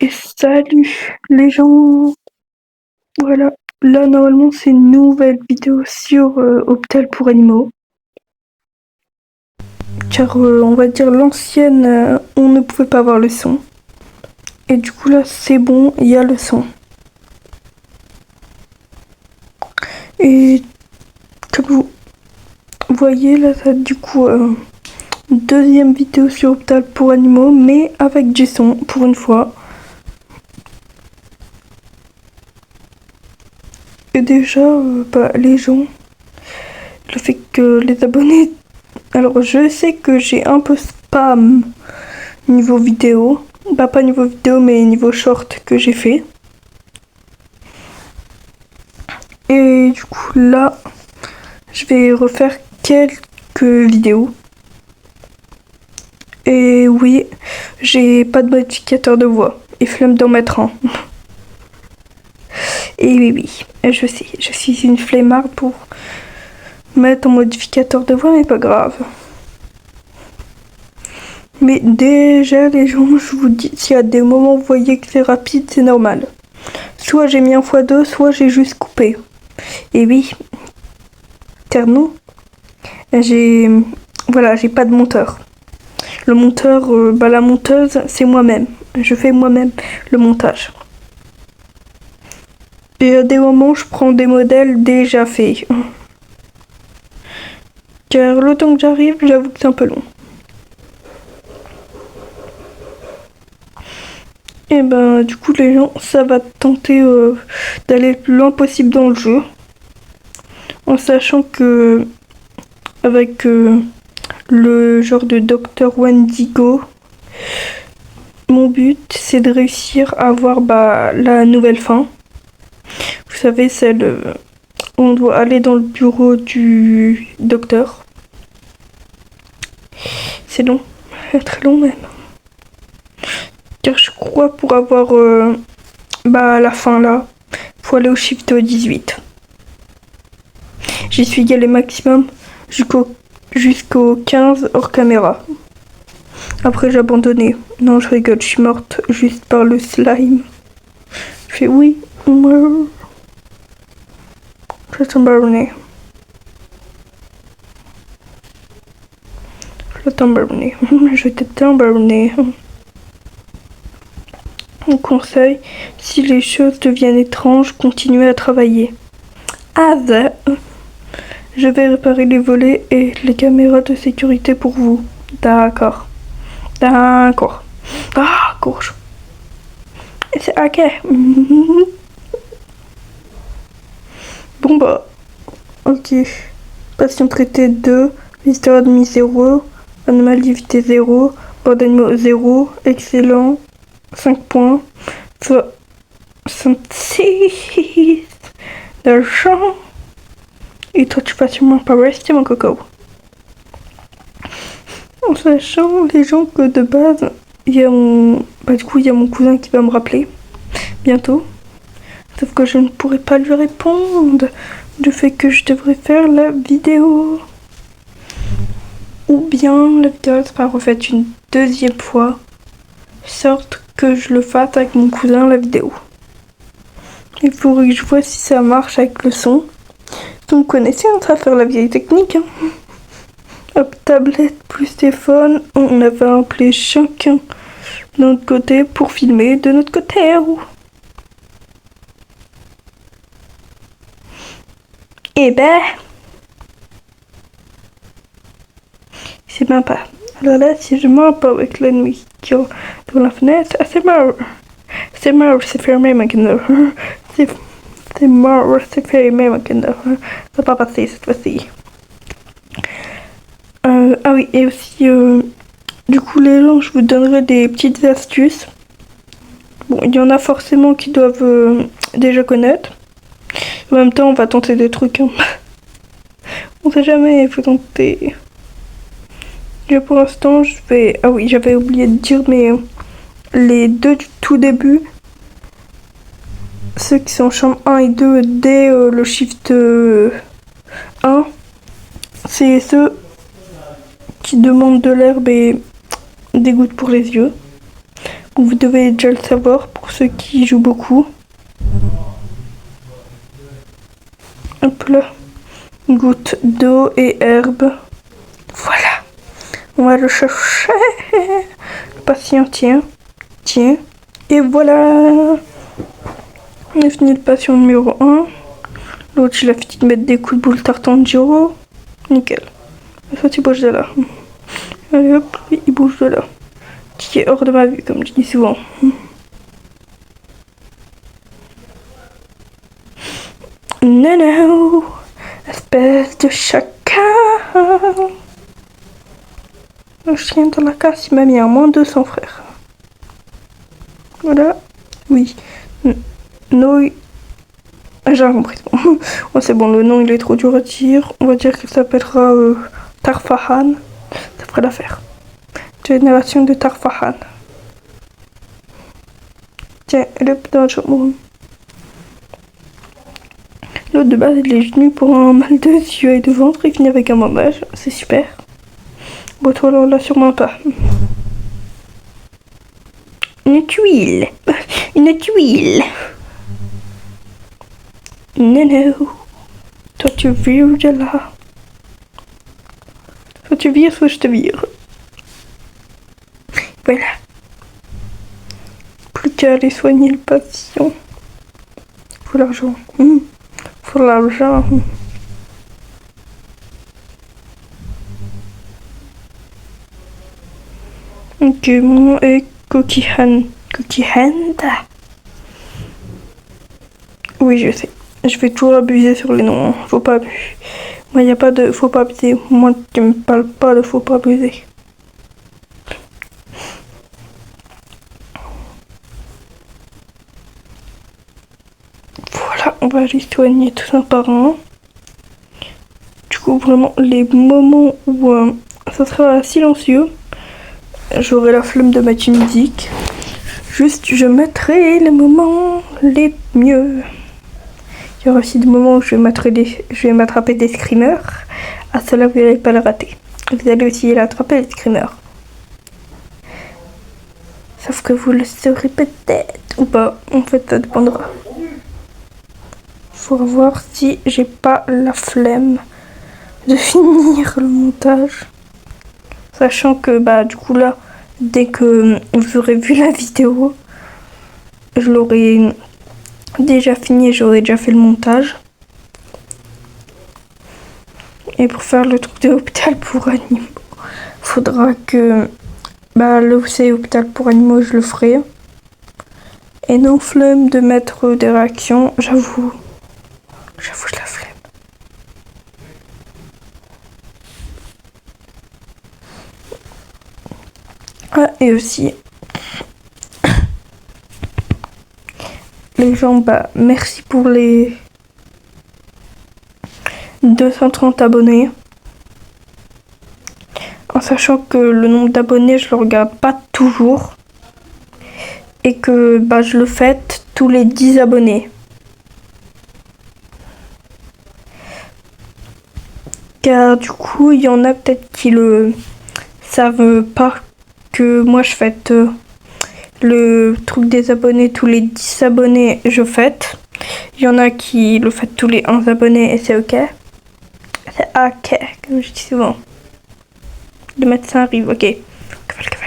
Et salut les gens. Voilà, là normalement c'est une nouvelle vidéo sur Hôpital pour animaux. Car on va dire l'ancienne, on ne pouvait pas avoir le son. Et du coup là c'est bon, il y a le son. Et comme vous voyez là, ça du coup une deuxième vidéo sur Hôpital pour animaux, mais avec du son pour une fois. Et déjà, les gens, le fait que les abonnés... Alors je sais que j'ai un peu spam niveau vidéo. Bah pas niveau vidéo mais niveau short que j'ai fait. Et du coup là, je vais refaire quelques vidéos. Et oui, j'ai pas de modificateur de voix. Et flemme d'en mettre un. Et oui, je sais, je suis une flemmarde pour mettre un modificateur de voix, mais pas grave. Mais déjà les gens, je vous dis, s'il y a des moments où vous voyez que c'est rapide, c'est normal. Soit j'ai mis un x2, soit j'ai juste coupé. Et oui, car non, j'ai pas de monteur. Le monteur, la monteuse, c'est moi-même. Je fais moi-même le montage. Et à des moments, je prends des modèles déjà faits. Car le temps que j'arrive, j'avoue que c'est un peu long. Et ben, du coup, les gens, ça va tenter d'aller le plus loin possible dans le jeu. En sachant que, avec le genre de Dr. Wendigo, mon but, c'est de réussir à avoir la nouvelle fin. Vous savez, celle où on doit aller dans le bureau du docteur. C'est long, très long même. Car je crois pour avoir la fin là, faut aller au shift 18. J'y suis allé maximum jusqu'au 15 hors caméra. Après j'ai abandonné. Non, je rigole, je suis morte juste par le slime. Je fais oui, je t'embarrasse. Je t'embarrasse. Mon conseil, si les choses deviennent étranges, continuez à travailler. Je vais réparer les volets et les caméras de sécurité pour vous. D'accord. D'accord. C'est ok. Bon bah, ok. Patient traité 2, visiteur admis 0, animalité 0, bord d'animaux 0, excellent, 5 points, 66 d'argent. Et toi tu passes sûrement pas rester mon coco. En sachant les gens que de base, il y a mon cousin qui va me rappeler bientôt. Sauf que je ne pourrai pas lui répondre du fait que je devrais faire la vidéo. Ou bien la vidéo sera refaite une deuxième fois, sorte que je le fasse avec mon cousin la vidéo. Il faudrait que je vois si ça marche avec le son. Donc vous connaissez, on va faire la vieille technique. Hop, tablette plus téléphone, on avait appelé chacun de notre côté pour filmer de notre côté. Et c'est même pas. Alors là, si je mens pas avec l'ennemi qui est dans la fenêtre, c'est mort. C'est mort, c'est fermé maintenant. C'est mort, c'est fermé maintenant. Ça va pas passer cette fois-ci. Ah oui, et aussi, du coup, les gens, je vous donnerai des petites astuces. Bon, il y en a forcément qui doivent déjà connaître. En même temps, on va tenter des trucs. Hein. On sait jamais, il faut tenter. Et pour l'instant, je vais... Ah oui, j'avais oublié de dire, mais les deux du tout début, ceux qui sont en chambre 1 et 2 dès le shift 1, c'est ceux qui demandent de l'herbe et des gouttes pour les yeux. Vous devez déjà le savoir pour ceux qui jouent beaucoup. Hop là. Goutte d'eau et herbe. Voilà. On va le chercher. Le patient tient. Tiens. Et voilà. On a fini le patient numéro 1. L'autre, il a fini de mettre des coups de boule tartan de Giro. Nickel. Ça, tu bouges de là. Allez hop, il bouge de là. Qui est hors de ma vue, comme je dis souvent. Non, non. Espèce de chacal. Le chien dans la casse, il m'a mis à moins 200 frères. Voilà. Oui. Noï. J'ai compris. Oh, c'est bon, le nom il est trop dur à dire. On va dire qu'il s'appellera Tarfahan. Ça ferait l'affaire. Génération de Tarfahan. Tiens, elle est dans le chambre. L'autre de base il est venu pour un mal de yeux et de ventre. Il finit avec un bandage. C'est super. Bon, toi alors là, sûrement pas. Une tuile. Une tuile. Non, non. Toi, tu vires de là. Soit tu vires, soit je te vire. Voilà. Plus qu'à aller soigner le patient. Faut l'argent. Faut l'argent. Ok, mon nom est Kokihan. Kokihanda. Oui, je sais. Je vais toujours abuser sur les noms. Faut pas abuser. Moi, y a pas de faut pas abuser. Moi, tu me parles pas de faut pas abuser. Voilà, on va aller soigner tout un par un. Du coup, vraiment, les moments où ça sera silencieux, j'aurai la flemme de mettre une musique. Juste, je mettrai les moments les mieux. Il y aura aussi des moments où je vais m'attraper des screamers. À cela, vous n'allez pas le rater. Vous allez aussi l'attraper, les screamers. Sauf que vous le saurez peut-être ou pas. En fait, ça dépendra. Faut voir si j'ai pas la flemme de finir le montage. Sachant que, du coup, là, dès que vous aurez vu la vidéo, je l'aurai déjà fini, j'aurais déjà fait le montage. Et pour faire le truc de l'hôpital pour animaux, faudra que le hôpital pour animaux, je le ferai. Et non flemme de mettre des réactions, j'avoue, j'ai la flemme. Ah, et aussi, les gens, merci pour les 230 abonnés. En sachant que le nombre d'abonnés, je le regarde pas toujours. Et que je le fête tous les 10 abonnés. Car du coup, il y en a peut-être qui le savent pas que moi je fête le truc des abonnés tous les 10 abonnés, je fête. Il y en a qui le fêtent tous les 11 abonnés et c'est ok. C'est ok, comme je dis souvent. Le médecin arrive, ok. Cavale.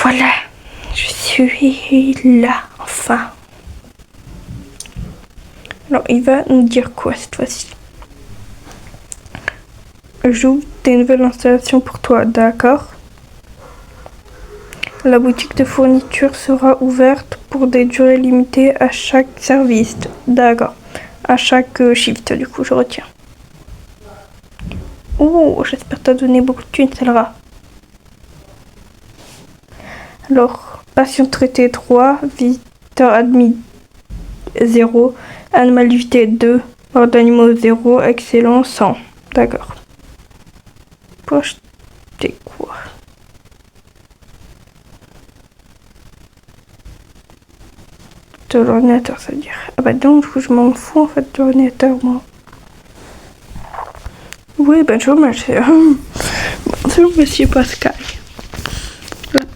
Voilà, je suis là, enfin. Alors, il va nous dire quoi cette fois-ci? J'ouvre des nouvelles installations pour toi, d'accord? La boutique de fourniture sera ouverte pour des durées limitées à chaque service. D'accord. À chaque shift, du coup, je retiens. Oh, j'espère t'as donné beaucoup de thunes, celle-là. Alors, patient traité 3, visiteur admis 0, animalité 2, mort d'animaux 0, excellent 100. D'accord. Pour acheter quoi? De l'ordinateur, ça veut dire. Ah donc, je m'en fous en fait de l'ordinateur, moi. Oui, bonjour monsieur. Bonjour monsieur Pascal.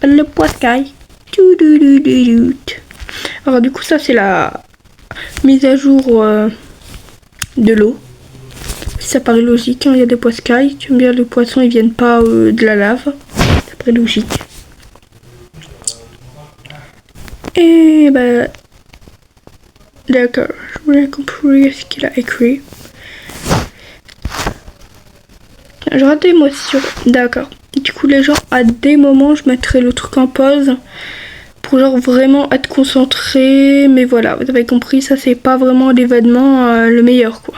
le poiscaille. Alors du coup ça c'est la mise à jour de l'eau. Ça paraît logique, hein, il y a des poiscailles. Tu aimes bien les poissons, ils viennent pas de la lave. Ça paraît logique. Et bah d'accord, je voulais comprendre ce qu'il a écrit. Je rate moi sur. D'accord. Du coup les gens à des moments je mettrai le truc en pause pour genre vraiment être concentré. Mais voilà, vous avez compris, ça c'est pas vraiment l'événement le meilleur quoi.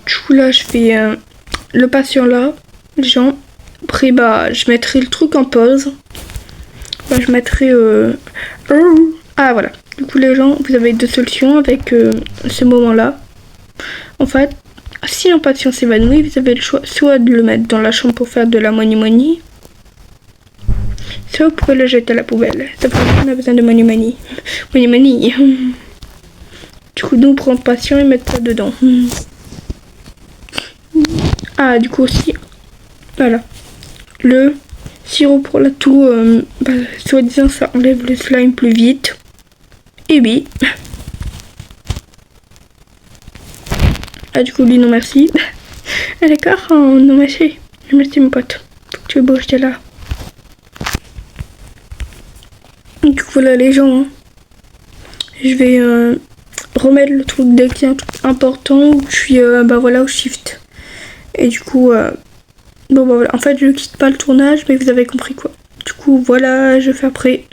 Du coup là je fais le patient là, les gens. Après bah je mettrai le truc en pause. Bah, je mettrai ah voilà. Du coup les gens, vous avez deux solutions avec ce moment là. En fait, si un patient s'évanouit, vous avez le choix soit de le mettre dans la chambre pour faire de la money, soit vous pouvez le jeter à la poubelle. Ça veut dire qu'on a besoin de money. Du coup, nous on prend le patient et mettre ça dedans. Ah, du coup aussi, voilà. Le sirop pour la toux, bah, soi-disant ça enlève le slime plus vite. Et oui. Ah, du coup, lui, non merci. Ah, d'accord, oh, non merci. Merci, mon pote. Faut que tu bouges, t'es là. Du coup, voilà, les gens. Hein. Je vais remettre le truc dès qu'il y a un truc important où je suis, bah voilà, au shift. Et du coup, bon, bah voilà. En fait, je quitte pas le tournage, mais vous avez compris quoi. Du coup, voilà, je fais après.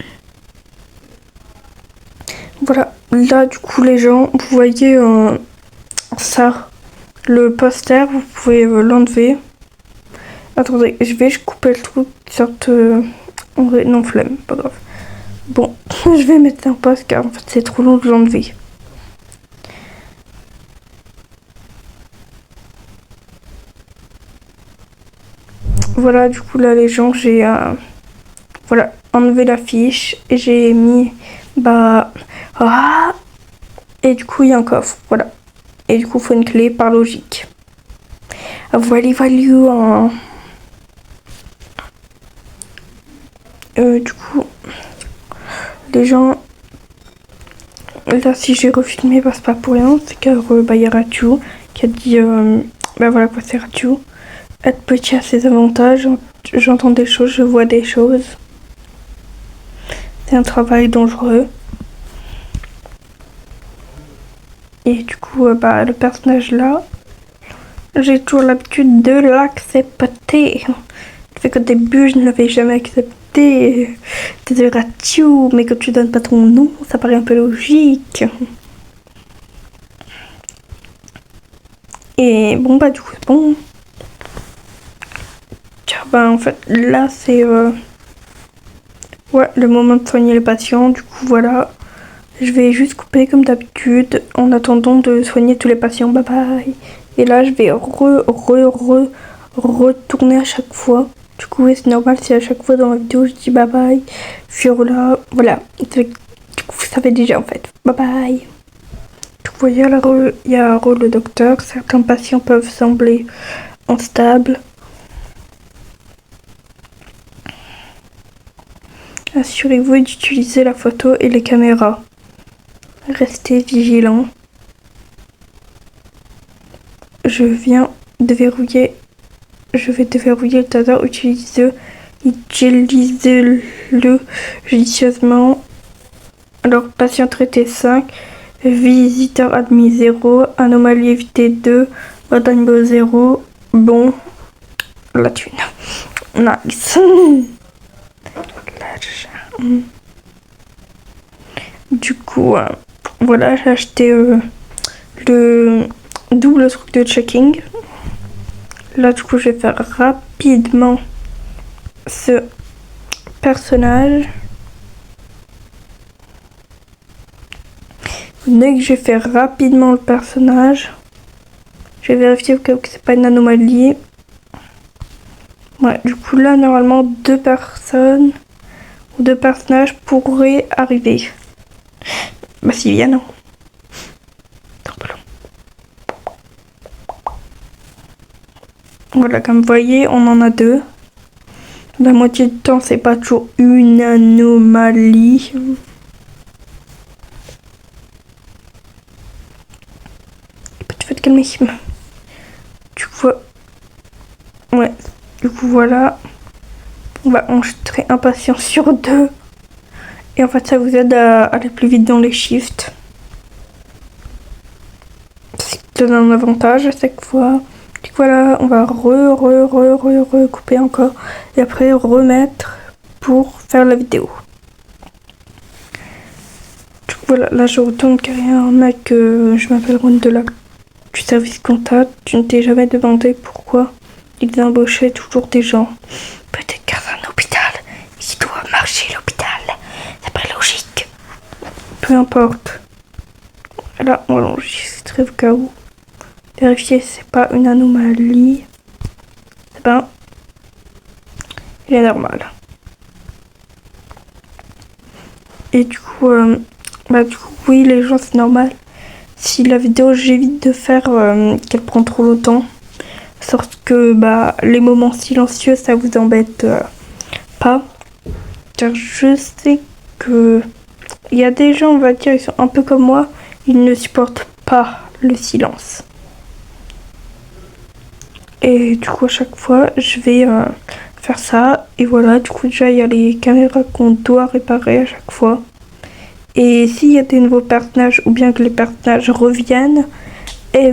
Voilà, là, du coup, les gens, vous voyez ça. Le poster, vous pouvez l'enlever. Attendez, je vais couper le truc, sorte en vrai, non flemme, pas grave. Bon, je vais mettre un poste car en fait c'est trop long de l'enlever. Voilà, du coup là les gens, j'ai voilà, enlevé la fiche et j'ai mis bah et du coup il y a un coffre, voilà. Et du coup, il faut une clé par logique. Voilà. Du coup, les gens... Là, si j'ai refilmé, bah, c'est pas pour rien. C'est car il y a Ratu qui a dit... bah voilà quoi, c'est Ratu. Être petit a ses avantages. J'entends des choses, je vois des choses. C'est un travail dangereux. Et du coup, bah, le personnage là... J'ai toujours l'habitude de l'accepter. Le fait qu'au début, je ne l'avais jamais accepté. T'es Ratu, mais que tu donnes pas ton nom, ça paraît un peu logique. Et bon, bah, du coup, c'est bon. Tiens, bah, en fait, là, c'est ouais, le moment de soigner les patients. Du coup, voilà. Je vais juste couper comme d'habitude en attendant de soigner tous les patients. Bye bye. Et là, je vais retourner à chaque fois. Du coup, c'est normal si à chaque fois dans la vidéo, je dis bye bye. Fiola, voilà. Du coup, vous savez déjà en fait. Bye bye. Du coup, il y a le docteur. Certains patients peuvent sembler instables. Assurez-vous d'utiliser la photo et les caméras. Restez vigilant. Je vais déverrouiller le taser. Utilisez-le judicieusement. Alors, patient traité 5, visiteur admis 0, anomalie évitée 2, Badagnbo 0. Bon, la thune. Nice. Du coup, voilà, j'ai acheté le double truc de checking. Là, du coup, je vais faire rapidement ce personnage. Dès que je vais faire rapidement le personnage, je vais vérifier au cas où que c'est pas une anomalie. Ouais, du coup, là, normalement, 2 personnes ou 2 personnages pourraient arriver. Bah, s'il y a, non. Voilà, comme vous voyez, on en a 2. La moitié du temps, c'est pas toujours une anomalie. Tu vas te calmer. Du coup, ouais. Du coup, voilà. On va enregistrer un patient sur 2. Et en fait, ça vous aide à aller plus vite dans les shifts. Ce qui donne un avantage à chaque fois. Du coup, voilà, on va recouper encore. Et après, remettre pour faire la vidéo. Du coup, voilà, là, je retourne carrément un mec. Je m'appelle Ron du service comptable. Tu ne t'es jamais demandé pourquoi ils embauchaient toujours des gens. Peut-être car c'est un hôpital. Il doit marcher l'hôpital. C'est pas logique. Peu importe. Là, on va l'enregistrer au cas où. Vérifier si c'est pas une anomalie. Eh ben, il est normal. Et du coup, oui, les gens, c'est normal. Si la vidéo, j'évite de faire qu'elle prend trop longtemps. Sorte que les moments silencieux, ça vous embête pas. Car je sais que il y a des gens, on va dire, ils sont un peu comme moi, ils ne supportent pas le silence. Et du coup, à chaque fois, je vais faire ça. Et voilà, du coup, déjà, il y a les caméras qu'on doit réparer à chaque fois. Et s'il y a des nouveaux personnages, ou bien que les personnages reviennent, et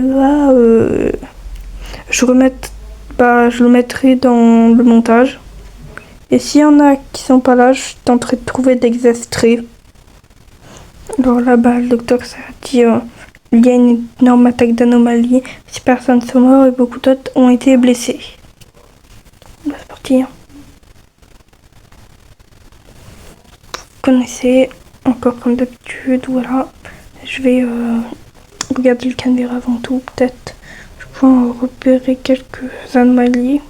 je le mettrai dans le montage. Et s'il y en a qui sont pas là, je tenterai de trouver des extraits. Alors là-bas, le docteur ça dit il y a une énorme attaque d'anomalie. 6 personnes sont mortes et beaucoup d'autres ont été blessées. C'est parti. Vous connaissez, encore comme d'habitude, voilà. Je vais regarder le caméra avant tout, peut-être. Je peux en repérer quelques anomalies.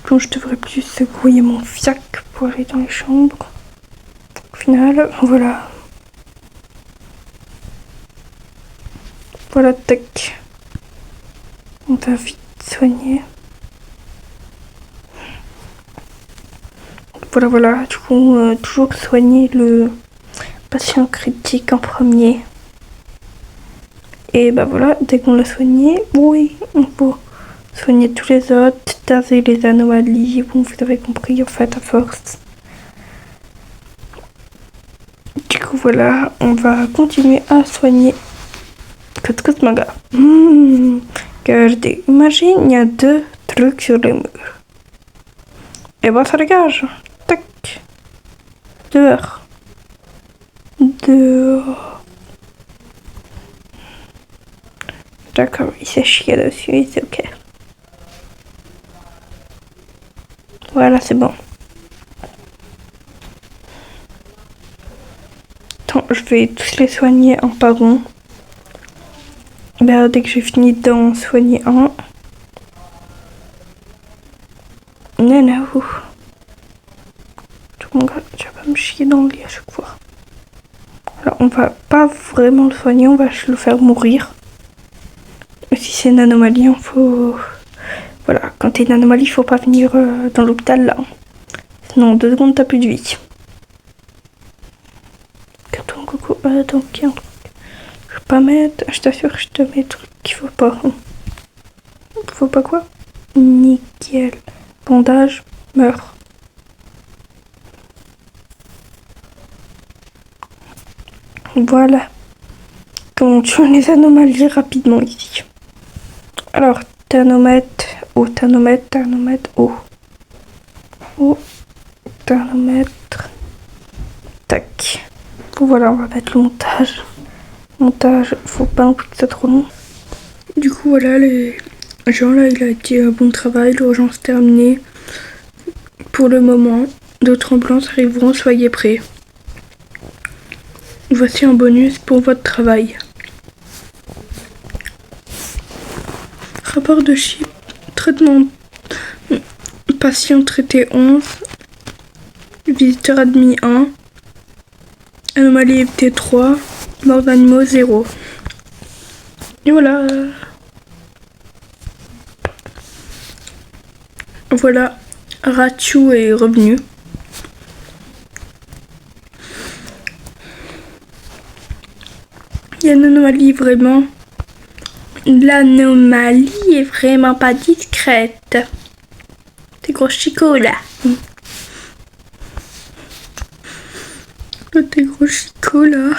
Donc je devrais plus secouer mon fiac pour aller dans les chambres. Au final, voilà. Voilà, tac. On va vite soigner. Voilà. Du coup, toujours soigner le patient critique en premier. Et voilà, dès qu'on l'a soigné, oui, on peut soigner tous les autres, taser les anomalies. Bon, vous avez compris, en fait, à force. Du coup, voilà, on va continuer à soigner. Qu'est-ce manga. Regardez, imagine, il y a 2 trucs sur les murs. Et ça dégage. Tac. Dehors. D'accord, il s'est chié dessus, c'est ok. Voilà, c'est bon. Attends, je vais tous les soigner en par rond. Dès que j'ai fini d'en soigner un. Nana, où tu vas pas me chier dans le lit à chaque fois. Alors, on va pas vraiment le soigner, on va le faire mourir. Mais si c'est une anomalie, il faut... Voilà, quand t'es une anomalie, il faut pas venir dans l'hôpital là. Sinon, en 2 secondes, t'as plus de vie. Carton coco, donc il y a un truc. Je vais pas mettre... Je t'assure que je te mets le truc qu'il faut pas. Faut pas quoi? Nickel. Bandage, meurt. Voilà. Comment tuer les anomalies rapidement ici. Alors, thermomètre, thermomètre. Tac. Voilà, on va mettre le montage. Montage, faut pas non plus que ça trop long. Du coup, voilà, les gens là, il a été un bon travail, l'urgence terminée. Pour le moment, d'autres ambulances arriveront, soyez prêts. Voici un bonus pour votre travail. Rapport de chiffre, traitement, patient traité 11, visiteur admis 1, anomalie FT 3, mort d'animaux 0. Et voilà. Voilà, Rachou est revenu. Il y a une anomalie vraiment. L'anomalie est vraiment pas discrète. Tes gros chicots là. Tes gros chicots là.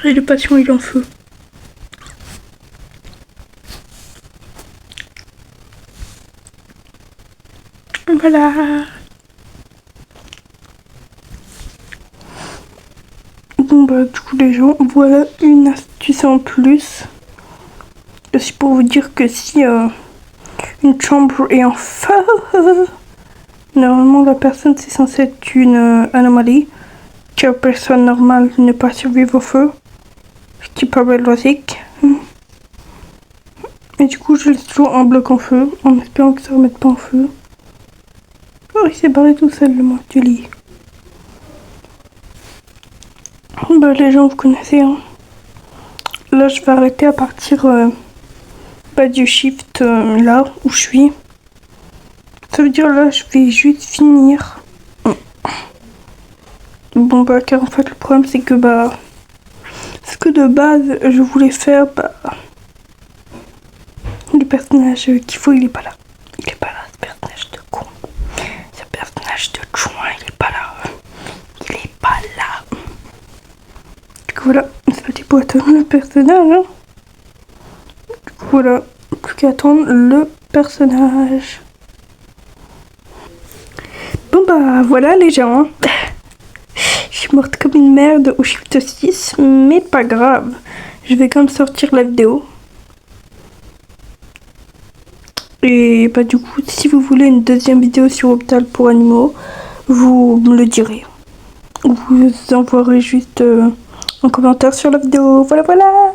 Et le patient il est en feu. Voilà. Bon bah du coup les gens, voilà une astuce en plus. C'est pour vous dire que si une chambre est en feu, normalement la personne c'est censé être une anomalie. Car personne normale ne peut pas survivre au feu. Ce qui paraît logique. Et du coup je laisse toujours un bloc en feu en espérant que ça ne remette pas en feu. Oh il s'est barré tout seul le mot du lit. Bah les gens vous connaissez hein. Là je vais arrêter à partir du shift là où je suis. Ça veut dire là je vais juste finir. Bon bah car en fait le problème c'est que ce que de base je voulais faire le personnage qu'il faut il est pas là. Il est pas là ce personnage de con. Ce personnage de chouin il est pas là. Il est pas là. Du coup voilà, c'est parti pour attendre le personnage hein. Du coup voilà, plus qu'à attendre le personnage. Bon bah voilà les gens. Je suis morte comme une merde au shift 6, mais pas grave. Je vais quand même sortir la vidéo. Et bah du coup, si vous voulez une deuxième vidéo sur Hôpital pour animaux, vous me le direz. Vous envoierez juste un commentaire sur la vidéo. Voilà, voilà.